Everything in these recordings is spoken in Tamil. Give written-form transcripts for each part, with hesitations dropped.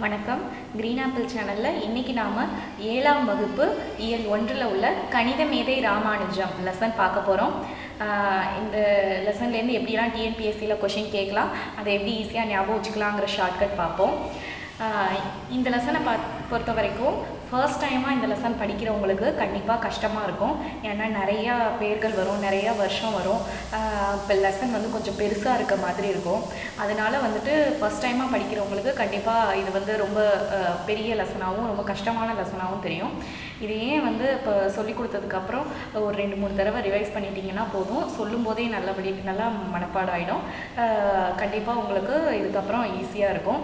வணக்கம். கிரீன் ஆப்பிள் சேனலில் இன்றைக்கி நாம் 7ஆம் வகுப்பு இயல் 1ல் உள்ள கணித மேதை ராமானுஜம் லெசன் பார்க்க போகிறோம். இந்த லெசன்லேருந்து எப்படிலாம் டிஎன்பிஎஸ்சியில் கொஷின் கேட்கலாம், அதை எப்படி ஈஸியாக ஞாபகம் வச்சுக்கலாங்கிற ஷார்ட்கட் பார்ப்போம். இந்த லெசனை பொறுத்த வரைக்கும் ஃபர்ஸ்ட் டைமாக இந்த லெசன் படிக்கிறவங்களுக்கு கண்டிப்பாக கஷ்டமாக இருக்கும். ஏன்னா நிறையா பேர்கள் வரும், நிறையா வருஷம் வரும். இப்போ லெசன் கொஞ்சம் பெருசாக இருக்க மாதிரி இருக்கும். அதனால் ஃபர்ஸ்ட் டைமாக படிக்கிறவங்களுக்கு கண்டிப்பாக இது ரொம்ப பெரிய லெசனாகவும் ரொம்ப கஷ்டமான லெசனாகவும் தெரியும். இது ஏன் இப்போ சொல்லி கொடுத்ததுக்கப்புறம் ஒரு 2-3 தடவை ரிவைஸ் பண்ணிட்டீங்கன்னா போதும், சொல்லும் போதே நல்லா மனப்பாடம் ஆகிடும். கண்டிப்பாக உங்களுக்கு இதுக்கப்புறம் ஈஸியாக இருக்கும்.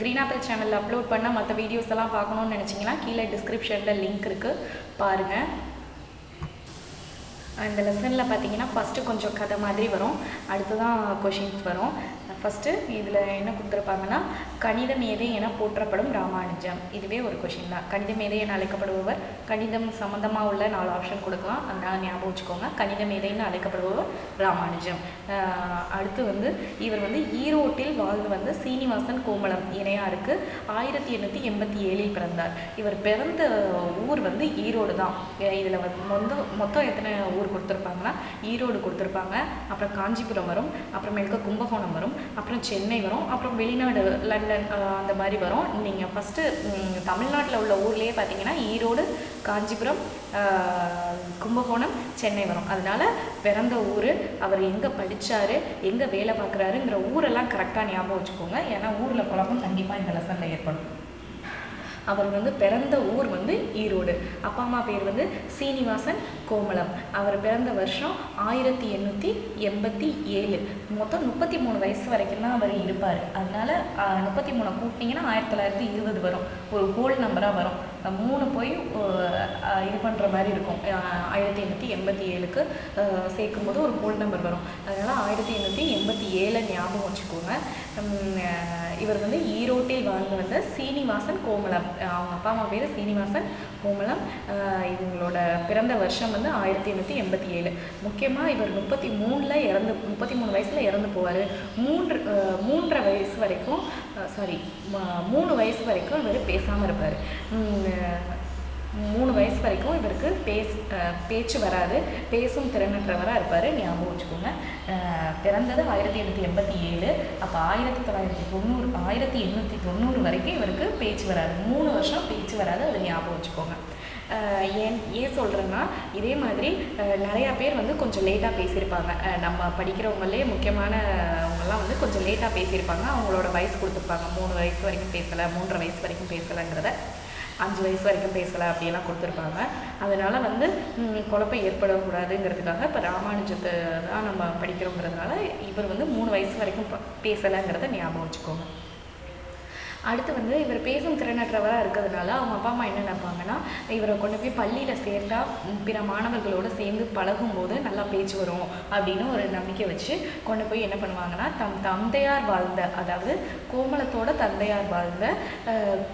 கிரீன் ஆப்பிள் சேனலில் அப்லோட் பண்ண மற்ற வீடியோஸ் எல்லாம் பார்க்கணுன்னு நினச்சிங்கன்னா கீழே டிஸ்கிரிப்ஷனில் லிங்க் இருக்குது, பாருங்கள். இந்த லெசனில் பார்த்தீங்கன்னா ஃபஸ்ட்டு கொஞ்சம் கதை மாதிரி வரும், அடுத்து தான் கொஷின்ஸ் வரும். ஃபஸ்ட்டு இதில் என்ன கொடுத்துருப்பாங்கன்னா, கணித மேதை என போற்றப்படும் ராமானுஜம். இதுவே ஒரு கொஷின் தான். கணித மேதை என அழைக்கப்படுபவர், கணிதம் சம்மந்தமாக உள்ள 4 ஆப்ஷன் கொடுக்கலாம், அதனால் ஞாபகம் வச்சுக்கோங்க. கணித மேதைன்னு அழைக்கப்படுபவர் ராமானுஜம். அடுத்து இவர் ஈரோட்டில் வாழ்ந்து சீனிவாசன் கோமளம் இணையாருக்கு 1887 பிறந்தார். இவர் பிறந்த ஊர் ஈரோடு தான். இதில் மொத்தம் எத்தனை ஊர் கொடுத்துருப்பாங்கன்னா, ஈரோடு கொடுத்துருப்பாங்க, அப்புறம் காஞ்சிபுரம் வரும், அப்புறமேலுக்கு கும்பகோணம் வரும், அப்புறம் சென்னை வரும், அப்புறம் வெளிநாடு லண்டன் அந்த மாதிரி வரும். நீங்கள் ஃபஸ்ட்டு தமிழ்நாட்டில் உள்ள ஊர்லேயே பார்த்தீங்கன்னா ஈரோடு, காஞ்சிபுரம், கும்பகோணம், சென்னை வரும். அதனால் பிறந்த ஊர், அவர் எங்கே படித்தார், எங்கே வேலை பார்க்குறாருங்கிற ஊரெல்லாம் கரெக்டாக ஞாபகம் வச்சுக்கோங்க. ஏன்னா ஊரில் குழப்பம் கண்டிப்பாக இந்த லெசனில் ஏற்படும். அவர் பிறந்த ஊர் ஈரோடு. அப்பா அம்மா பேர் சீனிவாசன் கோமளம். அவர் பிறந்த வருஷம் 1887. மொத்தம் 33 வயசு வரைக்கும் தான் அவர் இருப்பார். அதனால் 33 கூட்டிங்கன்னா 1920 வரும். ஒரு ஹோல் நம்பராக வரும். 3 போய் இது பண்ணுற மாதிரி இருக்கும். 1887க்கு சேர்க்கும்போது ஒரு ஹோல் நம்பர் வரும். அதனால் 1887 ஞாபகம் வச்சுக்கோங்க. இவர் ஈரோட்டில் வாழ்ந்து சீனிவாசன் கோமளம். அவங்க அப்பா அம்மா பேர் சீனிவாசன் கோமளம். இவங்களோட பிறந்த வருஷம் 1887. முக்கியமாக இவர் 33 வயசில் இறந்து போவார். 3 வயசு வரைக்கும் 3 வயசு வரைக்கும் இவர் பேசாமல் இருப்பார். 3 வயசு வரைக்கும் இவருக்கு பேச்சு வராது, பேசும் திறனற்றவராக இருப்பார். ஞாபகம் வச்சுக்கோங்க. பிறந்தது 1887. அப்போ 1890 வரைக்கும் இவருக்கு பேச்சு வராது. 3 வருஷம் பேச்சு வராது, அதை ஞாபகம் வச்சுக்கோங்க. ஏன் சொல்கிறேன்னா, இதே மாதிரி நிறையா பேர் கொஞ்சம் லேட்டாக பேசியிருப்பாங்க. நம்ம படிக்கிறவங்களே முக்கியமானவங்கெல்லாம் கொஞ்சம் லேட்டாக பேசியிருப்பாங்க. அவங்களோட வயசு கொடுத்துருப்பாங்க. 3 வயசு வரைக்கும் பேசலை, 3.5 வயசு வரைக்கும் பேசலைங்கிறத 5 வயசு வரைக்கும் பேசலை அப்படியெல்லாம் கொடுத்துருப்பாங்க. அதனால் குழப்பம் ஏற்படக்கூடாதுங்கிறதுக்காக இப்போ ராமானுஜத்தை தான் நம்ம படிக்கிறோங்கிறதுனால இவர் 3 வயசு வரைக்கும் பேசலைங்கிறத ஞாபகம் வச்சுக்கோங்க. அடுத்து இவர் பேசும் திறனற்றவராக இருக்கிறதுனால அவங்க அப்பா அம்மா என்ன நினைப்பாங்கன்னா, இவரை கொண்டு போய் பள்ளியில் சேர்த்தா பிற மாணவர்களோடு சேர்ந்து பழகும்போது நல்லா பேச்சு வரும் அப்படின்னு ஒரு நம்பிக்கை வச்சு கொண்டு போய் என்ன பண்ணுவாங்கன்னா, தந்தையார் வாழ்ந்த, அதாவது கோமளத்தோட தந்தையார் வாழ்ந்த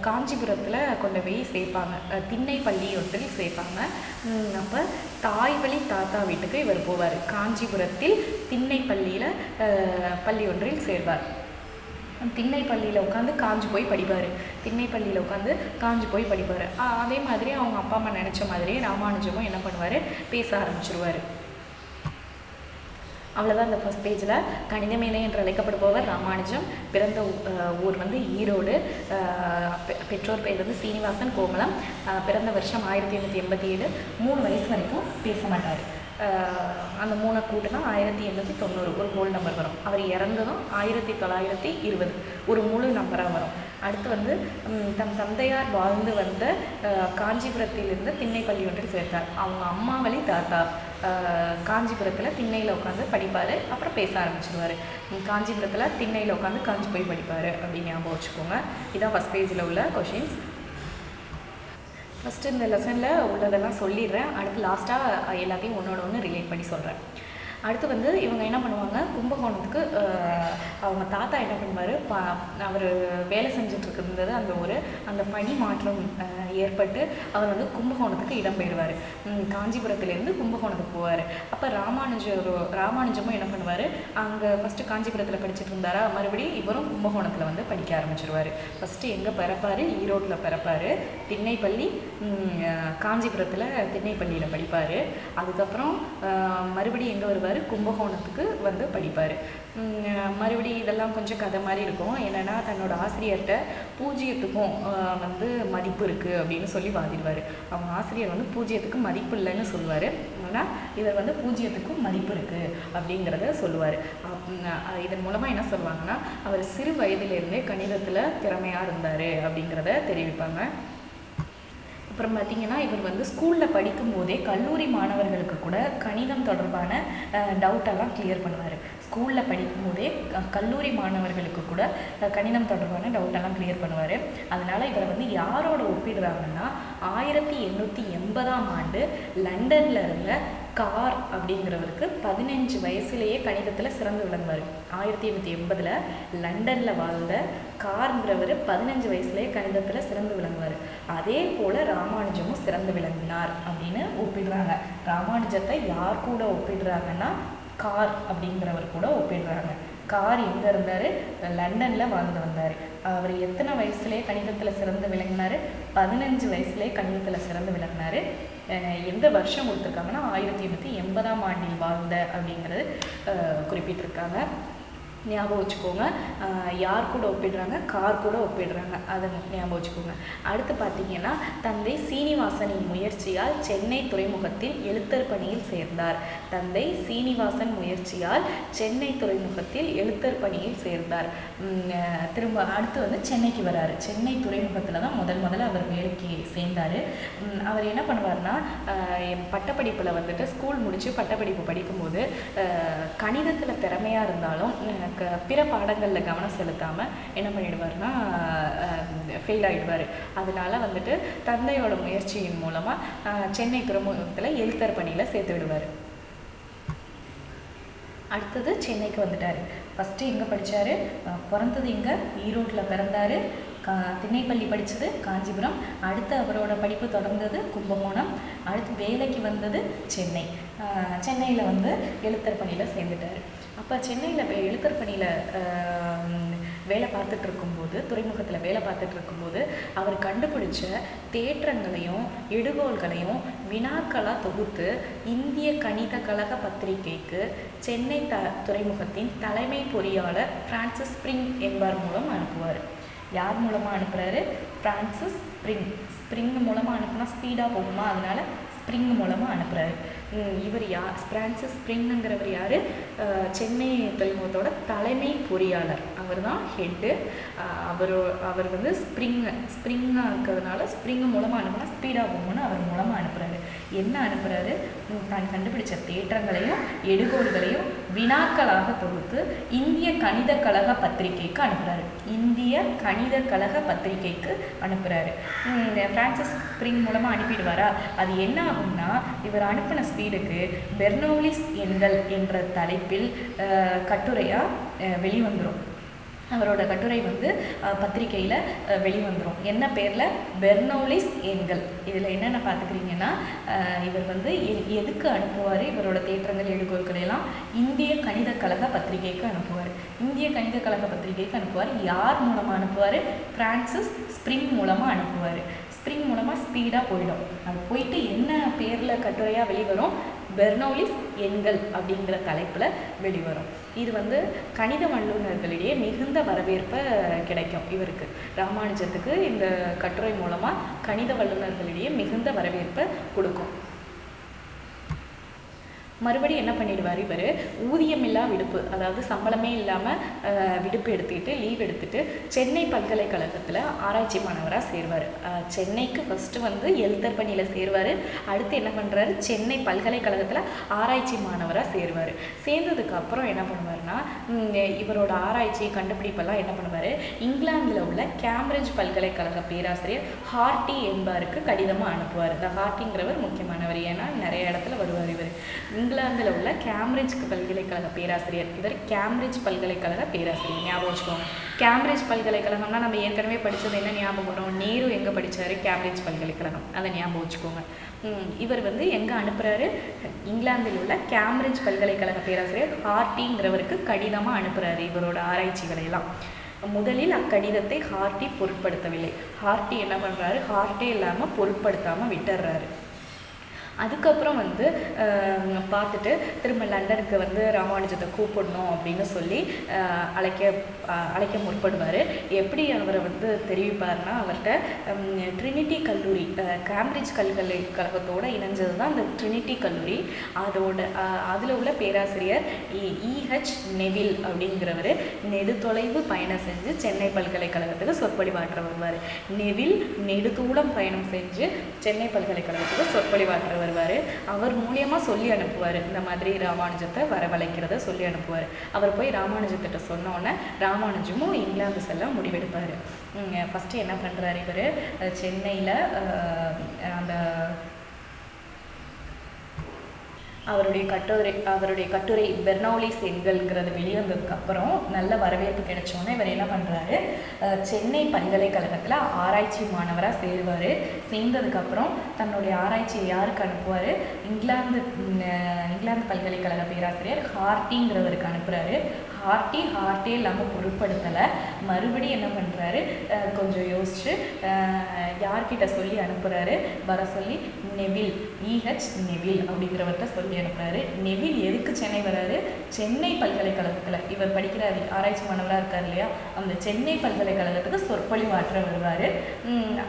காஞ்சிபுரத்தில் கொண்டு போய் சேர்ப்பாங்க. திண்ணை பள்ளி ஒன்றில் சேர்ப்பாங்க. அப்போ தாய் வழி தாத்தா வீட்டுக்கு இவர் போவார். காஞ்சிபுரத்தில் திண்ணை பள்ளியில் பள்ளி ஒன்றில் சேர்வார். திண்ணை பள்ளியில் உட்காந்து காஞ்சி போய் படிப்பார். திண்ணை பள்ளியில் உட்காந்து காஞ்சி போய் படிப்பார். அதே மாதிரி அவங்க அப்பா அம்மா நினச்ச மாதிரியே ராமானுஜமும் என்ன பண்ணுவார், பேச ஆரம்பிச்சிருவார். அவ்வளோதான் இந்த ஃபர்ஸ்ட் பேஜில். கணித மேதை என்று அழைக்கப்படுபவர் ராமானுஜம். பிறந்த ஊர் ஈரோடு. பெற்றோர் பேர் சீனிவாசன் கோமளம். பிறந்த வருஷம் 1887. 3 வயசு வரைக்கும் பேச மாட்டார். அந்த 3 கூட்டுனா 1890 ஒரு ஹோல் நம்பர் வரும். அவர் இறந்ததும் 1920 ஒரு முழு நம்பராக வரும். அடுத்து தம் தந்தையார் வாழ்ந்து வந்த காஞ்சிபுரத்திலிருந்து திண்ணை பள்ளி ஒன்றில் சேர்த்தார். அவங்க அம்மா வழி தாத்தா காஞ்சிபுரத்தில் திண்ணையில் உட்காந்து படிப்பார். அப்புறம் பேச ஆரம்பிச்சிடுவார். காஞ்சிபுரத்தில் திண்ணையில் உட்காந்து காஞ்சி போய் படிப்பார் அப்படின்னு ஞாபகம் வச்சுக்கோங்க. இதான் ஃபஸ்ட் பேஜில் உள்ள கொஷின்ஸ். ஃபஸ்ட்டு இந்த லெசனில் உள்ளதெல்லாம் சொல்லிடுறேன். அடுத்து லாஸ்ட்டாக எல்லாத்தையும் ஒன்று ரிலேட் பண்ணி சொல்கிறேன். அடுத்து வந்து இவங்க என்ன பண்ணுவாங்க, கும்பகோணத்துக்கு அவங்க தாத்தா என்ன பண்ணுவார், அவர் வேலை செஞ்சுட்டு இருந்தது அந்த ஒரு அந்த பணி மாற்றம் ஏற்பட்டு அவர் வந்து கும்பகோணத்துக்கு இடம்பெயர்வார். காஞ்சிபுரத்துலேருந்து கும்பகோணத்துக்கு போவார். அப்போ ராமானுஜமும் என்ன பண்ணுவார், அங்கே ஃபஸ்ட்டு காஞ்சிபுரத்தில் படிச்சுட்டு இருந்தாரா, மறுபடியும் இவரும் கும்பகோணத்தில் வந்து படிக்க ஆரம்பிச்சிருவார். ஃபஸ்ட்டு எங்கே பிறப்பார், ஈரோட்டில் பிறப்பார். திண்ணைப்பள்ளி, காஞ்சிபுரத்தில் திண்ணைப்பள்ளியில் படிப்பார். அதுக்கப்புறம் மறுபடியும் எங்கே வருவார், கும்பகோணத்துக்கு வந்து படிப்பார். மறுபடியும் இதெல்லாம் கொஞ்சம் கதை மாதிரி இருக்கும். என்னென்னா தன்னோட ஆசிரியர்கிட்ட பூஜ்ஜியத்துக்கும் வந்து மதிப்பு இருக்குது அப்படின்னு சொல்லி வாதிடுவார். அவங்க ஆசிரியர் வந்து பூஜ்ஜியத்துக்கு மதிப்பு இல்லைன்னு சொல்லுவார். ஆனால் இவர் வந்து பூஜ்ஜியத்துக்கும் மதிப்பு இருக்குது அப்படிங்கிறத சொல்லுவார். இதன் மூலமாக என்ன சொல்லுவாங்கன்னா, அவர் சிறு வயதிலிருந்தே கணிதத்தில் திறமையாக இருந்தார் அப்படிங்கிறத தெரிவிப்பாங்க. அப்புறம் பார்த்திங்கன்னா, இவர் வந்து ஸ்கூலில் படிக்கும்போதே கல்லூரி மாணவர்களுக்கு கூட கணிதம் தொடர்பான டவுட்டெல்லாம் கிளியர் பண்ணுவார். ஸ்கூலில் படிக்கும்போதே கல்லூரி மாணவர்களுக்கு கூட கணிதம் தொடர்பான டவுட்டெல்லாம் கிளியர் பண்ணுவார். அதனால் இவரை வந்து யாரோட ஒப்பிடுறாங்கன்னா, 1880ஆம் ஆண்டு லண்டனில் இருந்த கார் அப்படிங்கிறவருக்கு 15 வயசுலேயே கணிதத்தில் சிறந்து விளங்குவார். 1880 லண்டனில் வாழ்ந்த கார்ங்கிறவர் 15 வயசுலேயே கணிதத்தில் சிறந்து விளங்குவார். அதே போல் ராமானுஜமும் சிறந்து விளங்கினார் அப்படின்னு ஒப்பிடுறாங்க. ராமானுஜத்தை யார் கூட ஒப்பிடுறாங்கன்னா, கார் அப்படிங்கிறவர் கூட ஒப்பிடுறாங்க. கார் எங்கே இருந்தார், லண்டனில் வாழ்ந்து வந்தார். அவர் எத்தனை வயசுலேயே கணிதத்தில் சிறந்து விளங்கினார், 15 வயசுலேயே கணிதத்தில் சிறந்து விளங்கினார். எந்த வருஷம் கொடுத்துருக்காங்கன்னா 1880ஆம் ஆண்டில் வாழ்ந்த அப்படிங்கிறது குறிப்பிட்டிருக்காங்க. ஞாபகம் வச்சுக்கோங்க. யார் கூட ஒப்பிடுறாங்க, கார் கூட ஒப்பிடுறாங்க, அதை ஞாபகம் வச்சுக்கோங்க. அடுத்து பார்த்திங்கன்னா, தந்தை சீனிவாசனின் முயற்சியால் சென்னை துறைமுகத்தில் எழுத்தர் பணியில் சேர்ந்தார். தந்தை சீனிவாசன் முயற்சியால் சென்னை துறைமுகத்தில் எழுத்தர் பணியில் சேர்ந்தார். திரும்ப அடுத்து வந்து சென்னைக்கு வராரு. சென்னை துறைமுகத்தில் தான் முதல்ல அவர் வேலைக்கு சேர்ந்தார். அவர் என்ன பண்ணுவார்னா, பட்டப்படிப்பில் வந்துட்டு ஸ்கூல் முடித்து பட்டப்படிப்பு படிக்கும்போது கணிதத்தில் திறமையாக இருந்தாலும் பிற பாடங்களில் கவனம் செலுத்தாமல் என்ன பண்ணிடுவார்னா ஃபெயில் ஆகிடுவார். அதனால வந்துட்டு தந்தையோட முயற்சியின் மூலமாக சென்னை துறைமுகத்தில் எழுத்தர் பணியில் சேர்த்து விடுவார். அடுத்தது சென்னைக்கு வந்துட்டார். ஃபஸ்ட்டு எங்கே படித்தார், பிறந்தது எங்கே, ஈரோட்டில் பிறந்தார். திண்ணைப்பள்ளி படித்தது காஞ்சிபுரம். அடுத்து அவரோட படிப்பு தொடர்ந்தது கும்பகோணம். அடுத்து வேலைக்கு வந்தது சென்னை. சென்னையில் வந்து எழுத்தர் பணியில் சேர்ந்துட்டார். அப்போ சென்னையில் எழுத்தர் பணியில் வேலை பார்த்துட்டு இருக்கும்போது, துறைமுகத்தில் வேலை பார்த்துட்டு இருக்கும்போது அவர் கண்டுபிடிச்ச தேற்றங்களையும் எடுகோள்களையும் வினாக்களாக தொகுத்து இந்திய கணித கழக பத்திரிகைக்கு சென்னை துறைமுகத்தின் தலைமை பொறியாளர் பிரான்சிஸ் ஸ்பிரிங் என்பவர் மூலம் அனுப்புவார். யார் மூலமாக அனுப்புகிறாரு, பிரான்சிஸ் ஸ்பிரிங் மூலமாக அனுப்புனா ஸ்பீடாக போகுமா, அதனால் ஸ்ப்ரிங் மூலமாக அனுப்புகிறாரு. இவர் பிரான்சிஸ் ஸ்ப்ரிங்கிறவர் யார், சென்னை துறைமுகத்தோட தலைமை பொறியாளர். அவர் தான் ஹெட்டு. அவர் வந்து ஸ்ப்ரிங்காக இருக்கிறதுனால ஸ்ப்ரிங் மூலமாக அனுப்புனா ஸ்பீடாக போகும்னு அவர் மூலமாக அனுப்புகிறாரு. என்ன அனுப்புகிறாரு, தான் கண்டுபிடிச்ச தேற்றங்களையும் எடுகோள்களையும் வினாக்களாக தொகுத்து இந்திய கணித கழக பத்திரிகைக்கு அனுப்புகிறாரு. இந்திய கணித கழக பத்திரிகைக்கு அனுப்புகிறாரு. பிரான்சிஸ் ஸ்ப்ரிங் மூலமாக அனுப்பிடுவாரா, அது என்ன ஆகும்னா, இவர் அனுப்பின ஸ்பீடுக்கு பெர்னௌலிஸ் எண்கள் என்ற தலைப்பில் கட்டுரையாக வெளிவந்துடும். அவரோட கட்டுரை வந்து பத்திரிகையில் வெளிவந்துடும். என்ன பேரில், பெர்னௌலிஸ் எண்கள். இதில் என்னென்ன பார்த்துக்கிறீங்கன்னா, இவர் வந்து எதுக்கு அனுப்புவார், இவரோட தேற்றங்கள் எடுகோள்களெல்லாம் இந்திய கணித கழக பத்திரிகைக்கு அனுப்புவார். இந்திய கணித கழக பத்திரிகைக்கு அனுப்புவார். யார் மூலமாக அனுப்புவார், பிரான்சிஸ் ஸ்ப்ரிங் மூலமாக அனுப்புவார். ஸ்ப்ரிங் மூலமாக ஸ்பீடாக போயிடும். அது போயிட்டு என்ன பேரில் கட்டுரையாக வெளிவரும், பெர்னௌலிஸ் எண்கள் அப்படிங்கிற தலைப்பில் வெளிவரும். இது வந்து கணித வல்லுநர்களிடையே மிகுந்த வரவேற்பை கிடைக்கும். இவருக்கு, ராமானுஜத்துக்கு இந்த கட்டுரை மூலமாக கணித வல்லுநர்களிடையே மிகுந்த வரவேற்பை கொடுக்கும். மறுபடியும் என்ன பண்ணிடுவார், இவர் ஊதியமில்லா விடுப்பு, அதாவது சம்பளமே இல்லாமல் விடுப்பு எடுத்துக்கிட்டு லீவ் எடுத்துகிட்டு சென்னை பல்கலைக்கழகத்தில் ஆராய்ச்சி மாணவராக சேருவார். சென்னைக்கு ஃபஸ்ட்டு வந்து எழுத்தர் பணியில் சேருவார். அடுத்து என்ன பண்ணுறாரு, சென்னை பல்கலைக்கழகத்தில் ஆராய்ச்சி மாணவராக சேருவார். சேர்ந்ததுக்கப்புறம் என்ன பண்ணுவார்னா, பண்ணுவார்னா, இவரோட ஆராய்ச்சி கண்டுபிடிப்பெல்லாம் என்ன பண்ணுவார், இங்கிலாந்தில் உள்ள கேம்பிரிட்ஜ் பல்கலைக்கழக பேராசிரியர் ஹார்ட்டி என்பவருக்கு கடிதமாக அனுப்புவார். இந்த ஹார்ட்டிங்கிறவர் முக்கியமானவர், ஏன்னா நிறைய இடத்துல வருவார். இவர் இங்கிலாந்தில் உள்ள கேம்பிரிட்ஜ் பல்கலைக்கழக பேராசிரியர். இவர் கேம்பிரிட்ஜ் பல்கலைக்கழக பேராசிரியர், ஞாபகம் வச்சுக்கோங்க. கேம்பிரிட்ஜ் பல்கலைக்கழகம்னா நம்ம ஏற்கனவே படித்தது என்ன ஞாபகம் வரும், நேரு எங்கே படித்தார், கேம்பிரிட்ஜ் பல்கலைக்கழகம், அதை ஞாபகம் வச்சுக்கோங்க. இவர் எங்கே அனுப்புகிறாரு, இங்கிலாந்தில் உள்ள கேம்பிரிட்ஜ் பல்கலைக்கழக பேராசிரியர் ஹார்ட்டிங்கிறவருக்கு கடிதமாக அனுப்புகிறாரு இவரோட ஆராய்ச்சிகளையெல்லாம். முதலில் அக்கடிதத்தை ஹார்ட்டி பொருட்படுத்தவில்லை. ஹார்ட்டி என்ன பண்ணுறாரு, ஹார்ட்டே இல்லாமல் பொருட்படுத்தாமல் விட்டுடுறாரு. அதுக்கப்புறம் பார்த்துட்டு திரும்ப லண்டனுக்கு ராமானுஜத்தை கூப்பிடணும் அப்படின்னு சொல்லி அழைக்க முற்படுவார். எப்படி அவரை தெரிவிப்பார்னா, அவர்கிட்ட ட்ரினிட்டி கல்லூரி, கேம்பிரிட்ஜ் பல்கலைக்கழகத்தோடு இணைஞ்சது தான் இந்த ட்ரினிட்டி கல்லூரி. அதில் உள்ள பேராசிரியர் E.H. நெவில் அப்படிங்கிறவர் நெடுதொலைவு பயணம் செஞ்சு சென்னை பல்கலைக்கழகத்துக்கு சொற்பொழிவாற்ற வருவார். நெவில் நெடுதூரம் பயணம் செஞ்சு சென்னை பல்கலைக்கழகத்துக்கு சொற்பொழிவாற்ற வருவார். அவர் மூலியமாக சொல்லி அனுப்புவார், இந்த மாதிரி ராமானுஜத்தை வரவழைக்கிறத சொல்லி அனுப்புவார். அவர் போய் ராமானுஜத்திட்ட சொன்னோன்னே ராமானுஜமும் இங்கிலாந்து செல்ல முடிவெடுப்பார். ஃபஸ்ட்டு என்ன பண்ணுறாரு, இவர் சென்னையில் அந்த அவருடைய கட்டுரை பெர்னௌலிஸ் எண்கள்ங்கிறது வெளிவந்ததுக்கப்புறம் நல்ல வரவேற்பு கிடைச்சோன்னே இவர் என்ன பண்ணுறாரு, சென்னை பல்கலைக்கழகத்தில் ஆராய்ச்சி மாணவராக சேருவார். சேர்ந்ததுக்கப்புறம் தன்னுடைய ஆராய்ச்சியை யாருக்கு அனுப்புவார், இங்கிலாந்து பல்கலைக்கழக பேராசிரியர் ஹார்ட்டிங்கிறவருக்கு அனுப்புகிறாரு. ஹார்ட்டே இல்லாமல் பொருட்படுத்தலை. மறுபடியும் என்ன பண்ணுறாரு, கொஞ்சம் யோசிச்சு யார்கிட்ட சொல்லி அனுப்புகிறாரு, வர சொல்லி நெவில், E.H. நெவில் அப்படிங்கிறவர்கிட்ட சொல்லி அனுப்புகிறாரு. நெவில் எதுக்கு சென்னை வராரு, சென்னை பல்கலைக்கழகத்தில் இவர் படிக்கிறாரு, ஆராய்ச்சி மாணவராக இருக்கார் இல்லையா, அந்த சென்னை பல்கலைக்கழகத்துக்கு சொற்பொழிவாற்ற வருவார்.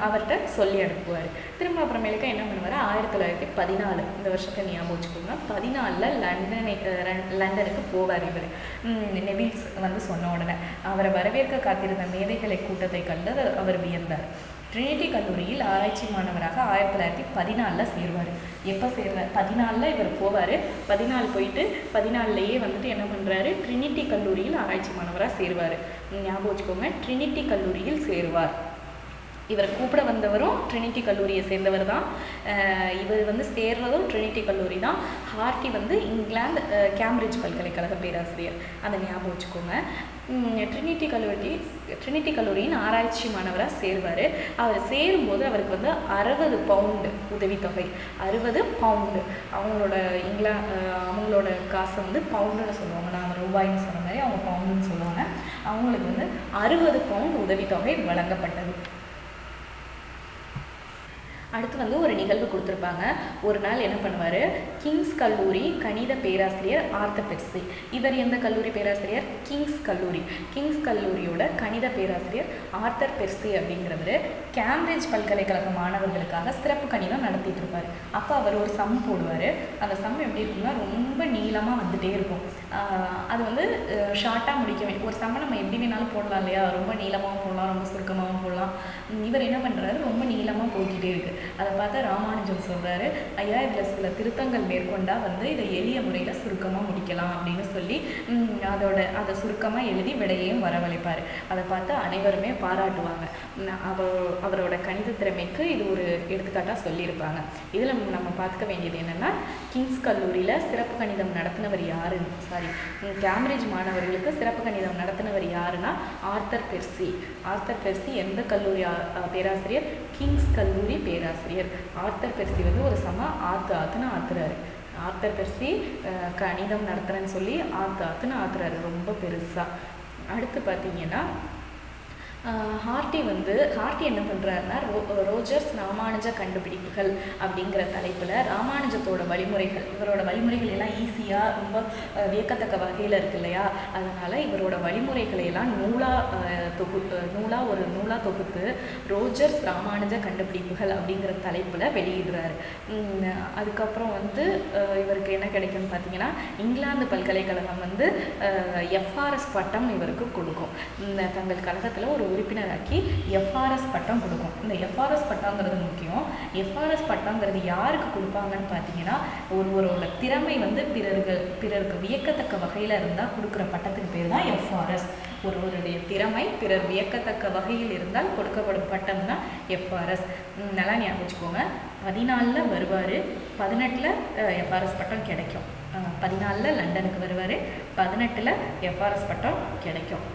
அவர்கிட்ட சொல்லி அனுப்புவார். திரும்ப அப்புறமேலுக்கு என்ன பண்ணுவார், 1914 இந்த வருஷத்தை ஞாபகம் வச்சுக்கோங்க, 14 லண்டனுக்கு போவார். இவர் நெவில்ஸ் சொன்ன உடனே அவரை வரவேற்க காத்திருந்த மேதைகளை கூட்டத்தை கண்டு அவர் வியந்தார். ட்ரினிட்டி கல்லூரியில் ஆராய்ச்சி மாணவராக 1914 சேருவார். எப்போ சேர்வார், 14 இவர் போவார். 14 போயிட்டு 14லேயே என்ன பண்ணுறாரு, ட்ரினிட்டி கல்லூரியில் ஆராய்ச்சி மாணவராக சேருவார். ஞாபகம் வச்சுக்கோங்க, ட்ரினிட்டி கல்லூரியில் சேருவார். இவரை கூப்பிட வந்தவரும் ட்ரினிட்டி கல்லூரியை சேர்ந்தவர் தான். இவர் சேர்றதும் ட்ரினிட்டி கல்லூரி தான். ஹார்ட்டி இங்கிலாந்து கேம்பிரிட்ஜ் பல்கலைக்கழக பேராசிரியர், அதை ஞாபகம் வச்சுக்கோங்க. ட்ரினிட்டி கல்லூரியின் ஆராய்ச்சி மாணவராக சேருவார். அவர் சேரும்போது அவருக்கு 60 பவுண்டு உதவித்தொகை, 60 பவுண்டு, அவங்களோட காசை பவுண்டுன்னு சொல்லுவாங்க, நான் ரூபாய்ன்னு சொன்ன மாதிரி அவங்க பவுண்டுன்னு சொல்லுவாங்க. அவங்களுக்கு 60 பவுண்டு உதவித்தொகை வழங்கப்பட்டது. அடுத்து ஒரு நிகழ்வு கொடுத்துருப்பாங்க. ஒரு நாள் என்ன பண்ணுவார், கிங்ஸ் கல்லூரி கணித பேராசிரியர் ஆர்தர் பெர்சி, இவர் எந்த கல்லூரி பேராசிரியர், கிங்ஸ் கல்லூரியோட கணித பேராசிரியர் ஆர்தர் பெர்சி அப்படிங்கிறவர் கேம்பிரிட்ஜ் பல்கலைக்கழக மாணவர்களுக்காக சிறப்பு கணிதம் நடத்திட்டு இருப்பார். அப்போ அவர் ஒரு சம் போடுவார். அந்த சம் எப்படி இருக்குன்னா, ரொம்ப நீளமாக வந்துட்டே இருக்கும். அது ஷார்ட்டாக முடிக்க வேண்டிய ஒரு சம்மை நம்ம எப்படி வேணாலும் போடலாம் இல்லையா, ரொம்ப நீளமாகவும் போடலாம், ரொம்ப சுருக்கமாகவும் போடலாம். இவர் என்ன பண்ணுறாரு, ரொம்ப நீளமாக போய்கிட்டே இருக்குது. அதை பார்த்தா ராமானுஜம் சொல்கிறாரு, ஐயா இதில் சில திருத்தங்கள் மேற்கொண்டால் இதை எளிய முறையில் சுருக்கமாக முடிக்கலாம் அப்படின்னு சொல்லி அதை சுருக்கமாக எழுதி விடையையும் வரவழைப்பார். அதை பார்த்து அனைவருமே பாராட்டுவாங்க. அவரோட கணித திறமைக்கு இது ஒரு எடுத்துக்காட்டாக சொல்லியிருப்பாங்க. இதில் நம்ம பார்த்துக்க வேண்டியது என்னென்னா, கிங்ஸ் கல்லூரியில் சிறப்பு கணிதம் நடத்தினவர் கேம்பிரிட்ஜ் மாணவர்களுக்கு சிறப்பு கணிதம் நடத்தினவர் யாருன்னா ஆர்தர் பெர்சி எந்த கல்லூரி பேராசிரியர், கிங்ஸ் கல்லூரி பேராசிரியர். ஆர்தர் பெர்சி ஒரு சம ஆத்துன்னு ஆத்துறாரு. ஆர்தர் பெர்சி கணிதம் நடத்துறேன்னு சொல்லி ஆத்துன்னு ஆத்துறாரு, ரொம்ப பெருசாக. அடுத்து பார்த்தீங்கன்னா, ஹார்ட்டி என்ன பண்ணுறாருன்னா, ரோஜர்ஸ் ராமானுஜ கண்டுபிடிப்புகள் அப்படிங்கிற தலைப்பில் ராமானுஜத்தோட வழிமுறைகள், இவரோட வழிமுறைகள் எல்லாம் ஈஸியாக ரொம்ப வியக்கத்தக்க வகையில் இருக்கு இல்லையா, அதனால் இவரோட வழிமுறைகளையெல்லாம் நூலாக தொகுத்து ரோஜர்ஸ் ராமானுஜ கண்டுபிடிப்புகள் அப்படிங்கிற தலைப்பில் வெளியிடுறாரு. அதுக்கப்புறம் இவருக்கு என்ன கிடைக்கும்னு பார்த்தீங்கன்னா, இங்கிலாந்து பல்கலைக்கழகம் FRS பட்டம் இவருக்கு கொடுக்கும். தங்கள் கழகத்தில் ஒரு உறுப்பினராக்கி எஃப்ஆர்எஸ் பட்டம் கொடுக்கும். இந்த எஃப்ஆர்எஸ் பட்டங்கிறது முக்கியம். எஃப்ஆர்எஸ் பட்டங்கிறது யாருக்கு கொடுப்பாங்கன்னு பார்த்தீங்கன்னா, ஒருவரோட திறமை வந்து பிறருக்கு வியக்கத்தக்க வகையில் இருந்தால் கொடுக்குற பட்டத்துக்கு பேர் தான் எஃப்ஆர்எஸ். ஒருவருடைய திறமை பிறர் வியக்கத்தக்க வகையில் இருந்தால் கொடுக்கப்படும் பட்டம் தான் எஃப்ஆர்எஸ். நல்லா ஞாபகம் வச்சுக்கோங்க. 14 வருவார், 18 எஃப்ஆர்எஸ் பட்டம் கிடைக்கும். 14 லண்டனுக்கு வருவார், 18 எஃப்ஆர்எஸ் பட்டம் கிடைக்கும்.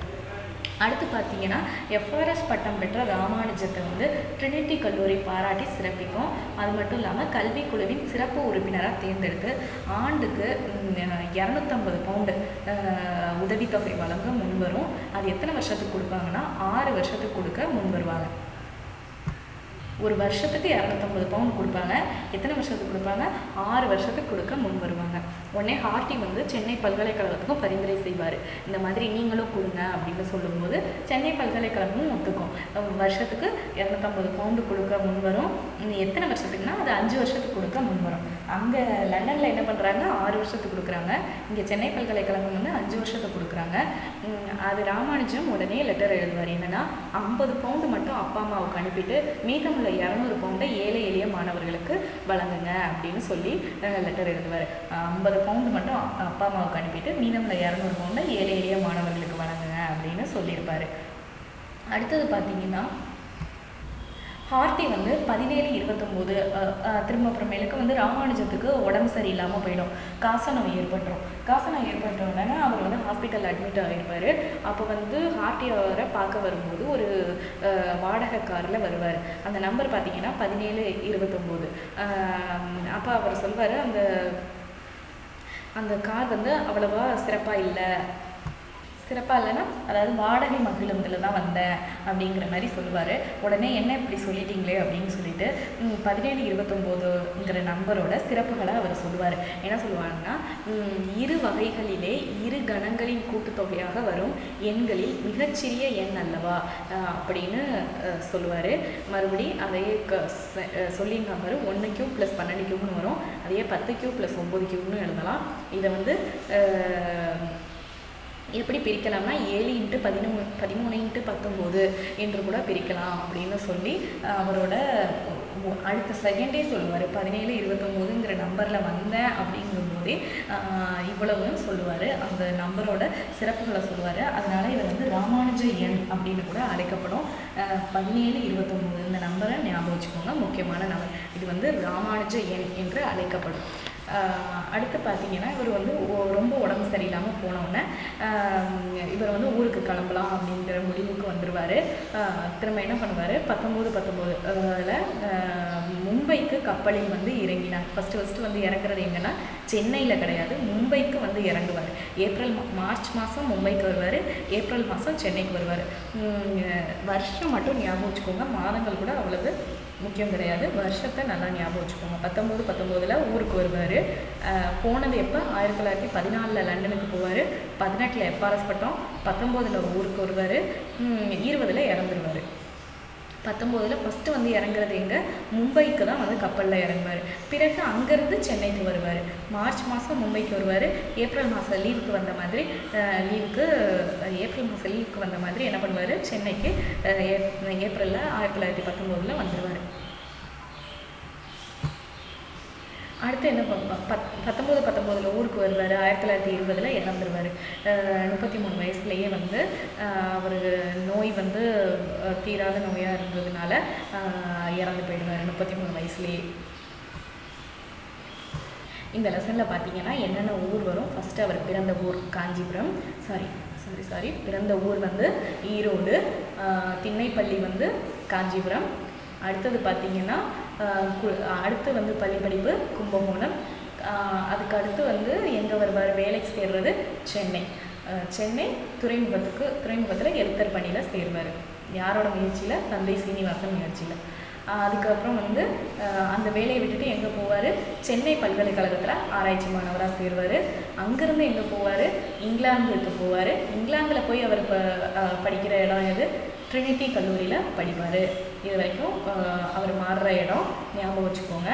அடுத்து பார்த்தீங்கன்னா, எஃப்ஆர்எஸ் பட்டம் பெற்ற ராமானுஜத்தை வந்து ட்ரினிட்டி கல்லூரி பாராட்டி சிறப்பிக்கும். அது மட்டும் இல்லாமல் கல்விக்குழுவின் சிறப்பு உறுப்பினராக தேர்ந்தெடுத்து ஆண்டுக்கு 250 பவுண்டு உதவித்தொகை வழங்க முன்வரும். அது எத்தனை வருஷத்துக்கு கொடுப்பாங்கன்னா 6 வருஷத்துக்கு கொடுக்க முன் வருவாங்க. ஒரு வருஷத்துக்கு 250 பவுண்ட் கொடுப்பாங்க. எத்தனை வருஷத்துக்கு கொடுப்பாங்க? 6 வருஷத்துக்கு கொடுக்க முன் வருவாங்க. உடனே ஹார்டி வந்து சென்னை பல்கலைக்கழகத்துக்கும் பரிந்துரை செய்வார். இந்த மாதிரி நீங்களும் கொடுங்க அப்படின்னு சொல்லும்போது சென்னை பல்கலைக்கழகமும் ஒத்துக்கும். வருஷத்துக்கு 250 பவுண்டு கொடுக்க முன் வரும். எத்தனை வருஷத்துக்குன்னா அது 5 வருஷத்துக்கு கொடுக்க முன் வரும். அங்கே லண்டனில் என்ன பண்ணுறாங்க? 6 வருஷத்துக்கு கொடுக்குறாங்க. இங்கே சென்னை பல்கலைக்கழகம் வந்து 5 வருஷத்துக்கு கொடுக்குறாங்க. அது ராமானுஜம் உடனே லெட்டர் எழுதுவார். என்னென்னா 50 பவுண்டு மட்டும் அப்பா அம்மாவுக்கு அனுப்பிட்டு மீதம் 200 பவுண்டை ஏழை எளிய மாணவர்களுக்கு வழங்குங்க அப்படின்னு சொல்லி லெட்டர் எழுதுவார். 50 பவுண்டு மட்டும் அப்பா அம்மாவுக்கு அனுப்பிட்டு மீதம் 200 பவுண்டை ஏழை எளிய மாணவர்களுக்கு வழங்குங்க அப்படின்னு சொல்லியிருப்பார். அடுத்தது பார்த்தீங்கன்னா, ஹார்டி வந்து 1729 திரும்ப அப்புறமேலுக்கு வந்து ராமானுஜத்துக்கு உடம்பு சரியில்லாமல் போயிடும். காசநோய் ஏற்பட்டுரும். காசநோய் ஏற்பட்ட உடனே அவர் வந்து ஹாஸ்பிட்டல் அட்மிட் ஆகிருப்பார். அப்போ வந்து ஹார்டி அவரை பார்க்க வரும்போது ஒரு வாடகை காரில் வருவார். அந்த நம்பர் பார்த்தீங்கன்னா 1729. அப்போ அவர் சொல்வார், அந்த கார் வந்து அவ்வளவா சிறப்பாக இல்லைன்னா, அதாவது வாடகை மகிழுந்தில் தான் வந்தேன் அப்படிங்கிற மாதிரி சொல்லுவார். உடனே என்ன இப்படி சொல்லிட்டீங்களே அப்படின்னு சொல்லிட்டு 1729ங்கிற நம்பரோட சிறப்புகளை அவர் சொல்லுவார். என்ன சொல்லுவாங்கன்னா, இரு வகைகளிலே இரு கணங்களின் கூட்டுத்தொகையாக வரும் எண்களில் மிகச்சிறிய எண் அல்லவா அப்படின்னு சொல்லுவார். மறுபடி அதையே சொல்லிங்க பாரு, 1 + 12 வரும். அதையே 10 + 9 எழுதலாம். இதை வந்து எப்படி பிரிக்கலாம்னா 7 × 13 13 × 19 என்று கூட பிரிக்கலாம் அப்படின்னு சொல்லி அவரோட அடுத்த செகண்டே சொல்லுவார். 1729ங்கிற நம்பரில் வந்தேன் அப்படிங்கும்போதே இவ்வளவுன்னு சொல்லுவார். அந்த நம்பரோட சிறப்புகளை சொல்லுவார். அதனால இதை வந்து ராமானுஜ எண் அப்படின்னு கூட அழைக்கப்படும். 1729 இந்த நம்பரை ஞாபகம் வச்சுக்கோங்க, முக்கியமான நம்பர். இது வந்து ராமானுஜ எண் என்று அழைக்கப்படும். அடுத்து பார்த்தீங்கன்னா, இவர் வந்து ரொம்ப உடம்பு சரியில்லாமல் போனவுடனே இவர் வந்து ஊருக்கு கிளம்பலாம் அப்படிங்கிற முடிவுக்கு வந்துடுவார். திரும்ப என்ன பண்ணுவார்? 1919 மும்பைக்கு கப்பலில் வந்து இறங்கினார். ஃபஸ்ட்டு வந்து இறங்குறது எங்கன்னா சென்னையில் கிடையாது, மும்பைக்கு வந்து இறங்குவார். மார்ச் மாதம் மும்பைக்கு வருவார், ஏப்ரல் மாதம் சென்னைக்கு வருவார். வருஷம் மட்டும் ஞாபகம் வச்சுக்கோங்க, மாதங்கள் கூட அவ்வளவு முக்கியம் கிடையாது. வருஷத்தை நல்லா ஞாபகம் வச்சுக்கோங்க. 1919 ஊருக்கு வருவார். போனது எப்போ? 1914 லண்டனுக்கு போவார். 18 எஃப்ஆர்எஸ் பட்டம், 19 ஊருக்கு வருவார், 20 இறந்துருவார். 19 ஃபஸ்ட்டு வந்து இறங்குறது எங்கே? மும்பைக்கு தான் வந்து கப்பலில் இறங்குவார். பிறகு அங்கேருந்து சென்னைக்கு வருவார். மார்ச் மாதம் மும்பைக்கு வருவார். ஏப்ரல் மாதம் லீவுக்கு வந்த மாதிரி என்ன பண்ணுவார்? சென்னைக்கு ஏப்ரலில் 1919 வந்துடுவார். அடுத்து என்ன பண்ணுவோம்? 1919 ஊருக்கு வருவார். 1920 இறந்துருவார். 33 வயசுலேயே வந்து அவர் நோய் வந்து தீராத நோயாக இருந்ததுனால இறந்து போயிடுவார் 33 வயசுலேயே. இந்த லெசனில் பார்த்தீங்கன்னா என்னென்ன ஊர் வரும்? ஃபஸ்ட்டு அவர் பிறந்த ஊர் காஞ்சிபுரம், பிறந்த ஊர் வந்து ஈரோடு, திண்ணைப்பள்ளி வந்து காஞ்சிபுரம். அடுத்தது பார்த்திங்கன்னா அடுத்து வந்து பள்ளி படிப்பு கும்பகோணம். அதுக்கு அடுத்து வந்து எங்கே வருவார்? வேலைக்கு சேர்றது சென்னை துறைமுகத்தில் எழுத்தர் பணியில் சேர்வார். யாரோட முயற்சியில்? தந்தை சீனிவாசன் முயற்சியில். அதுக்கப்புறம் வந்து அந்த வேலையை விட்டுட்டு எங்கே போவார்? சென்னை பல்கலைக்கழகத்தில் ஆராய்ச்சி மாணவராக சேர்வார். அங்கேருந்து எங்கே போவார்? இங்கிலாந்துக்கு போவார். இங்கிலாந்தில் போய் அவர் படிக்கிற இடம் எது? ட்ரினிட்டி கல்லூரியில் படிப்பார். இது வரைக்கும் அவர் மாறுற இடம் ஞாபகம் வச்சுக்கோங்க.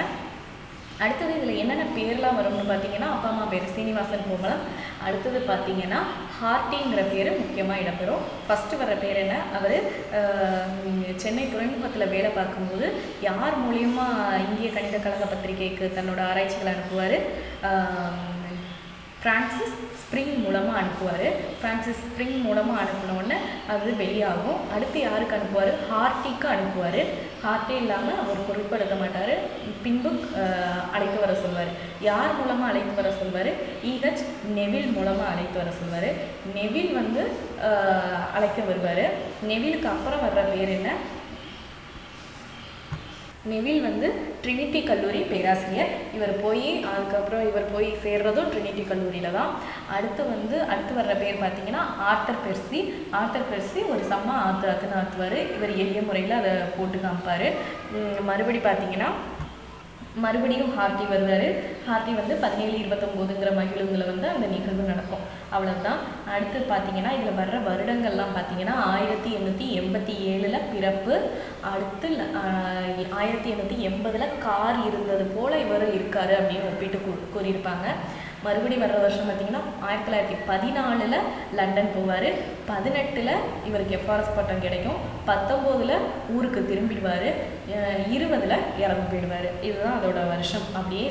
அடுத்தது இதில் என்னென்ன பேர்லாம் வரும்னு பார்த்தீங்கன்னா, அப்பா அம்மா பேர் சீனிவாசன் கோமலம். அடுத்தது பார்த்தீங்கன்னா ஹார்டிங்கிற பேர் முக்கியமாக இடம்பெறும். ஃபஸ்ட்டு வர்ற பேர் என்ன, அவர் சென்னை துறைமுகத்தில் வேலை பார்க்கும்போது யார் மூலியமா இந்திய கணித கழக பத்திரிகைக்கு தன்னோட ஆராய்ச்சிகளை அனுப்புவார், ஃப்ரான்சிஸ் ஸ்ப்ரிங் மூலமாக அனுப்புவார். ஃப்ரான்சிஸ் ஸ்ப்ரிங் மூலமாக அனுப்பினோடனே அது வெளியாகும். அடுத்து யாருக்கு அனுப்புவார், ஹார்டிக்கு அனுப்புவார். ஹார்ட்டே இல்லாமல் அவர் பொருட்படுத்த மாட்டார். பின்பு அழைத்து வர சொல்வார். யார் மூலமாக அழைத்து வர சொல்வார், இஹெச் நெவில் மூலமாக அழைத்து வர சொல்வார். நெவில் வந்து அழைக்க வருவார். நெவிலுக்கு அப்புறம் வர்ற பேர் என்ன, நெவில் வந்து ட்ரினிட்டி கல்லூரி பேராசிரியர். அதுக்கப்புறம் இவர் போய் சேர்றதும் ட்ரினிட்டி கல்லூரியில் தான். அடுத்து வர்ற பேர் பார்த்தீங்கன்னா ஆர்த்தர் பெர்சி. ஆர்த்தர் பெர்சி ஒரு சம்மா ஆத்துவார். இவர் எளிய முறையில் அதை போட்டு காமிப்பார். மறுபடியும் ஹார்ட்டி வருவார். ஹார்ட்டி வந்து 1729ங்கிற மகிழுங்கில் வந்து அந்த நிகழ்வு நடக்கும். அவ்வளோதான். அடுத்து பார்த்தீங்கன்னா இதில் வர்ற வருடங்கள்லாம் பார்த்தீங்கன்னா 1887 பிறப்பு. அடுத்து 1880 கார் இருந்தது போல் இவர் இருக்கார் அப்படின்னு ஒப்பிட்டு கூறியிருப்பாங்க. மறுபடி வர்ற வருஷம் பார்த்தீங்கன்னா 1914 லண்டன் போவார். 18 இவருக்கு எஃப்ஆர்எஸ் பட்டம் கிடைக்கும். 19 ஊருக்கு திரும்பிடுவார். 20 இறந்து போயிடுவார். இதுதான் அதோட வருஷம். அப்படியே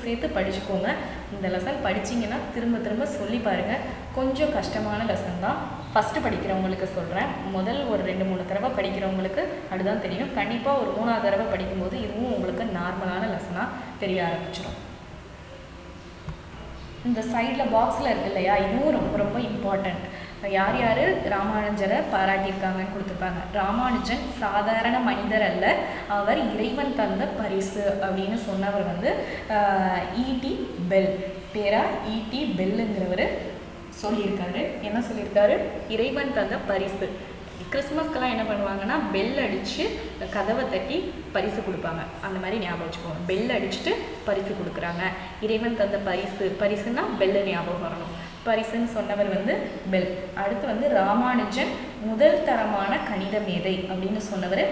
சேர்த்து படிச்சுக்கோங்க. இந்த லெசன் படிச்சிங்கன்னா திரும்ப சொல்லி பாருங்கள். கொஞ்சம் கஷ்டமான லெசன் தான். ஃபஸ்ட்டு படிக்கிறவங்களுக்கு சொல்கிறேன். முதல் ஒரு 2-3 தடவை படிக்கிறவங்களுக்கு அதுதான் தெரியும். கண்டிப்பாக ஒரு 3ஆவது தடவை படிக்கும்போது இதுவும் உங்களுக்கு நார்மலான லெசனாக தெரிய ஆரம்பிச்சிடும். இந்த சைடில் பாக்ஸில் இருக்கு இல்லையா, இதுவும் ரொம்ப இம்பார்ட்டண்ட். யார் ராமானுஜரை பாராட்டியிருக்காங்கன்னு கொடுத்துருப்பாங்க. ராமானுஜன் சாதாரண மனிதர் அல்ல, அவர் இறைவன் தந்த பரிசு அப்படின்னு சொன்னவர் வந்து E.T. பெல். பேரா E.T. பெல்லுங்கிறவர் சொல்லியிருக்காரு. என்ன சொல்லியிருக்காரு, இறைவன் தந்த பரிசு. கிறிஸ்மஸ்க்கெல்லாம் என்ன பண்ணுவாங்கன்னா பெல் அடித்து கதவை தட்டி பரிசு கொடுப்பாங்க. அந்த மாதிரி ஞாபகம் வச்சுக்கோங்க. பெல் அடிச்சுட்டு பரிசு கொடுக்குறாங்க. இறைவன் தந்த பரிசுன்னா பெல்லு ஞாபகம் வரணும். பரிசுன்னு சொன்னவர் வந்து பெல். அடுத்து வந்து ராமானுஜன் முதல் தரமான கணித மேதை அப்படின்னு சொன்னவர்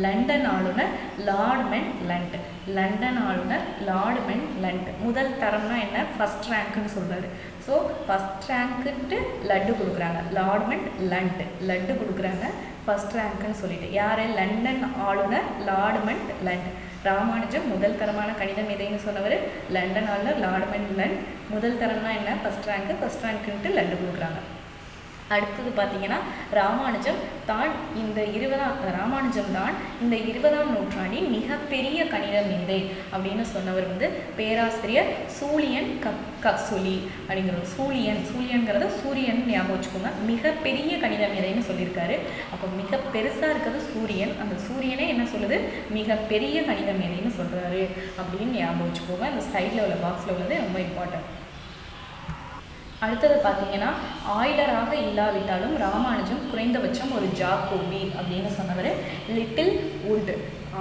லண்டன் ஆளுநர் லார்ட்மென் லண்ட். லண்டன் ஆளுநர் லார்ட்மென் லண்ட். முதல் தரம்னா என்ன, ஃபஸ்ட் ரேங்க்னு சொல்கிறாரு. ஸோ ஃபஸ்ட் ரேங்க்குட்டு லட்டு கொடுக்குறாங்க. லார்ட்மென் லண்ட் லட்டு கொடுக்குறாங்க ஃபஸ்ட் ரேங்க்குன்னு சொல்லிட்டு. யார், லண்டன் ஆளுநர் லார்ட்மென் லண்ட். ராமானுஜம் முதல் தரமான கணித மேதைன்னு சொன்னவர் லண்டன் ஆளுநர் லார்ட்மென் லண்ட். முதல் தரம்னா என்ன, ஃபஸ்ட் ரேங்க்குன்ட்டு லட்டு கொடுக்குறாங்க. அடுத்தது பார்த்தீங்கன்னா ராமானுஜம் தான் இந்த 20ஆம் நூற்றாண்டின் மிகப்பெரிய கணித மேதை அப்படின்னு சொன்னவர் வந்து பேராசிரியர் சூலியன் கக்சுலி அப்படிங்கிறது. சூலியன்கிறது சூரியன் ஞாபகம் வச்சுக்கோங்க. மிகப்பெரிய கணித மேதைன்னு சொல்லியிருக்காரு. அப்போ மிக பெருசாக இருக்கிறது சூரியன். அந்த சூரியனே என்ன சொல்லுது, மிகப்பெரிய கணித மேதைன்னு சொல்கிறாரு அப்படின்னு ஞாபகம் வச்சுக்கோங்க. அந்த சைடில் உள்ள பாக்ஸில் உள்ளது ரொம்ப இம்பார்ட்டன்ட். அடுத்தது பார்த்தீங்கன்னா ஆய்லராக இல்லாவிட்டாலும் ராமானுஜம் குறைந்தபட்சம் ஒரு ஜாக்கோபி அப்படின்னு சொன்னவர் லிட்டில் வுட்.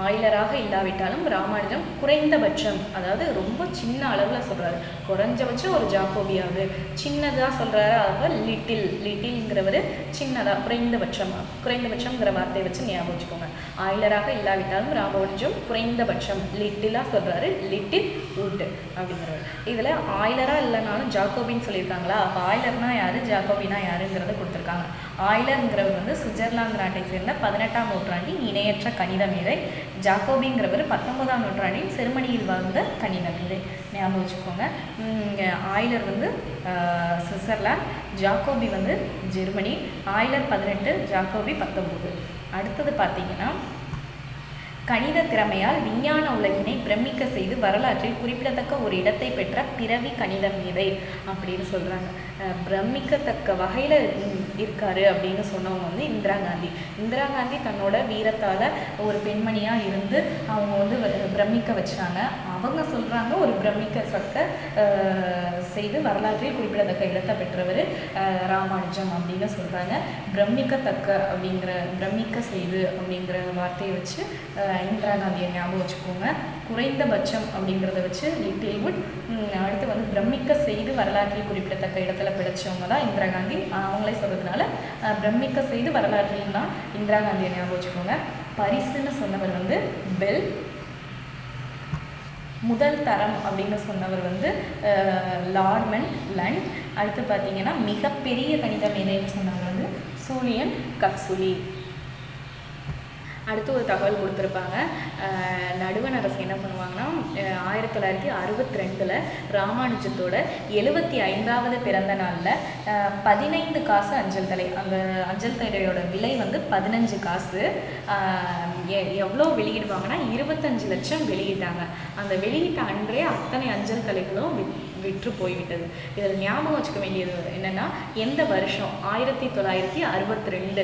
ஆய்லராக இல்லாவிட்டாலும் ராமானுஜம் குறைந்தபட்சம், அதாவது ரொம்ப சின்ன அளவில் சொல்கிறாரு. குறைஞ்சபட்சம் ஒரு ஜாக்கோபியாவது, சின்னதாக சொல்கிறாரு. அப்போ லிட்டில்ங்கிறவர் சின்னதாக, குறைந்தபட்சம்ங்கிற வார்த்தையை வச்சு ஞாபகம் வச்சுக்கோங்க. ஆய்லராக இல்லாவிட்டாலும் ராமானுஜம் குறைந்தபட்சம் லிட்டிலாக சொல்கிறாரு, லிட்டில் வுட் அப்படிங்கிறவர். இதில் ஆய்லராக இல்லைனாலும் ஜாக்கோபின்னு சொல்லியிருக்காங்களா. அப்போ ஆய்லர்னா யார், ஜாக்கோபினா யாருங்கிறத கொடுத்துருக்காங்க. ஆய்லருங்கிறவர் வந்து சுவிட்சர்லாந்து நாட்டை சேர்ந்த 18ஆம் நூற்றாண்டின் இணையற்ற கணித மேதை. ஜாக்கோபிங்கிறவர் 19ஆம் நூற்றாண்டின் ஜெர்மனியில் வாழ்ந்த கணித மேதை. ஞாபகம் வச்சுக்கோங்க. ஆய்லர் வந்து சுவிட்சர்லாந்து, ஜாக்கோபி வந்து ஜெர்மனி. Euler 18, Jacobi 19. அடுத்தது பார்த்தீங்கன்னா கணித திறமையால் விஞ்ஞான உலகினை பிரமிக்க செய்து வரலாற்றில் குறிப்பிடத்தக்க ஒரு இடத்தை பெற்ற பிறவி கணித மேதை அப்படின்னு சொல்கிறாங்க. பிரமிக்கத்தக்க வகையில் இருக்காரு அப்படின்னு சொன்னவங்க வந்து இந்திரா காந்தி. இந்திரா காந்தி தன்னோட வீரத்தால் ஒரு பெண்மணியாக இருந்து அவங்க வந்து பிரமிக்க வச்சாங்க. அவங்க சொல்கிறாங்க ஒரு பிரமிக்கத்தக்க செய்து வரலாற்றில் குறிப்பிடத்தக்க இடத்தை பெற்றவர் ராமானுஜம் அப்படின்னு சொல்கிறாங்க. பிரமிக்க செய்து அப்படிங்கிற வார்த்தையை வச்சு இந்திரா காந்தியை ஞாபகம் வச்சுக்கோங்க. குறைந்தபட்சம் அப்படிங்கிறத வச்சு லிட்டில் வுட். அடுத்து வந்து பிரமிக்க செய்து வரலாற்றில் குறிப்பிடத்தக்க இடத்துல பிடிச்சவங்க தான் இந்திரா காந்தி. அவங்களே சொல்கிறதுனால பிரமிக்க செய்து வரலாற்றில் தான் இந்திரா காந்தியை ஞாபகம் வச்சுக்கோங்க. பரிசுன்னு சொன்னவர் வந்து பெல். முதல் தரம் அப்படின்னு சொன்னவர் வந்து லார்ட்மென் லண்ட். அடுத்து பார்த்தீங்கன்னா மிகப்பெரிய கணித மேதைன்னு சொன்னாங்க வந்து சூலியன் கக்ஸுலி. அடுத்து ஒரு தகவல் கொடுத்துருப்பாங்க. நடுவண் அரசு என்ன பண்ணுவாங்கன்னா 1962 ராமானுஜத்தோட 75வது பிறந்த நாளில் 15 காசு அஞ்சல் தலை, அந்த அஞ்சல் தலையோட விலை வந்து 15 காசு. எவ்வளோ வெளியிடுவாங்கன்னா 25 லட்சம் வெளியிட்டாங்க. அந்த வெளியிட்ட அன்றே அத்தனை அஞ்சல் தலைகளும் விற்று போய்விட்டது. இதில் ஞாபகம் வச்சுக்க வேண்டியது என்னென்னா, எந்த வருஷம் 1962,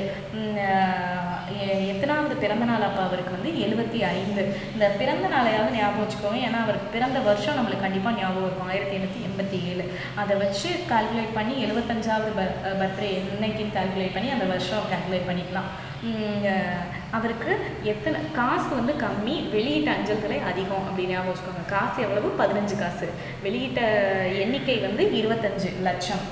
எத்தனாவது பிறந்த நாள் அப்போ அவருக்கு வந்து 75. இந்த பிறந்த நாளையாவது ஞாபகம் வச்சுக்கோங்க, ஏன்னா அவருக்கு பிறந்த வருஷம் நம்மளுக்கு கண்டிப்பாக ஞாபகம் இருக்கும் 1887. அதை வச்சு கால்குலேட் பண்ணி 75வது பர்த்டே என்னைக்குன்னு கால்குலேட் பண்ணி அந்த வருஷம் கால்குலேட் பண்ணிக்கலாம். அவருக்கு எத்தனை காசு வந்து கம்மி, வெளியிட்ட அஞ்சல் தலை அதிகம் அப்படின்னு ஞாபகம் வச்சுக்கோங்க. காசு எவ்வளவு? 15 காசு. வெளியிட்ட எண்ணிக்கை வந்து 25 லட்சம்.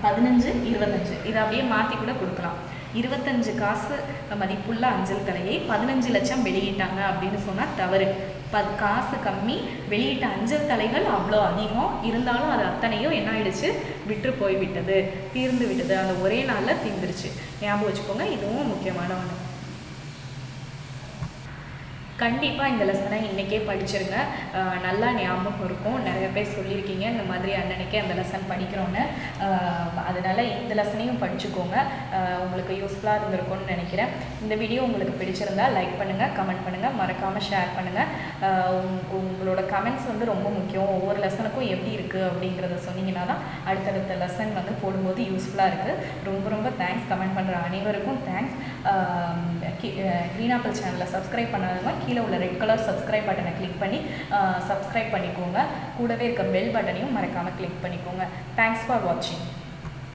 15 25 இதை அப்படியே மாற்றி கூட கொடுக்கலாம். 25 காசு மதிப்புள்ள அஞ்சல் தலையை 15 லட்சம் வெளியிட்டாங்க அப்படின்னு சொன்னால் தவறு. காசு கம்மி, வெளியிட்ட அஞ்சல் தலைகள் அவ்வளோ அதிகம். இருந்தாலும் அது அத்தனையும் என்ன ஆயிடுச்சு? விற்று போய்விட்டது, தீர்ந்து விட்டது. அந்த ஒரே நாளில் தீர்ந்துருச்சு. ஞாபகம் வச்சுக்கோங்க, இதுவும் முக்கியமான ஒன்று. கண்டிப்பாக இந்த லெசனை இன்றைக்கே படிச்சிருங்க, நல்லா ஞாபகம் இருக்கும். நிறைய பேர் சொல்லியிருக்கீங்க இந்த மாதிரி அன்னன்னைக்கே அந்த லெசன் படிக்கிறோன்னு. அதனால் இந்த லெசனையும் படிச்சுக்கோங்க, உங்களுக்கு யூஸ்ஃபுல்லாக இருந்திருக்கும்னு நினைக்கிறேன். இந்த வீடியோ உங்களுக்கு பிடிச்சிருந்தால் லைக் பண்ணுங்கள், கமெண்ட் பண்ணுங்கள், மறக்காமல் ஷேர் பண்ணுங்கள். உங்களோட கமெண்ட்ஸ் வந்து ரொம்ப முக்கியம். ஒவ்வொரு லெசனுக்கும் எப்படி இருக்குது அப்படிங்கிறத சொன்னீங்கன்னா தான் அடுத்தடுத்த லெசன் வந்து போடும்போது யூஸ்ஃபுல்லாக இருக்குது. ரொம்ப ரொம்ப தேங்க்ஸ். கமெண்ட் பண்ணுற அனைவருக்கும் தேங்க்ஸ். க்ரீன் ஆப்பிள் சேனலை சப்ஸ்கிரைப் பண்ணாதவங்க கீழே உள்ள ரெட் கலர் சப்ஸ்கிரைப் பட்டனை கிளிக் பண்ணி சப்ஸ்கிரைப் பண்ணிக்கோங்க. கூடவே இருக்க பெல் பட்டனையும் மறக்காமல் கிளிக் பண்ணிக்கோங்க. தேங்க்ஸ் ஃபார் வாட்சிங்.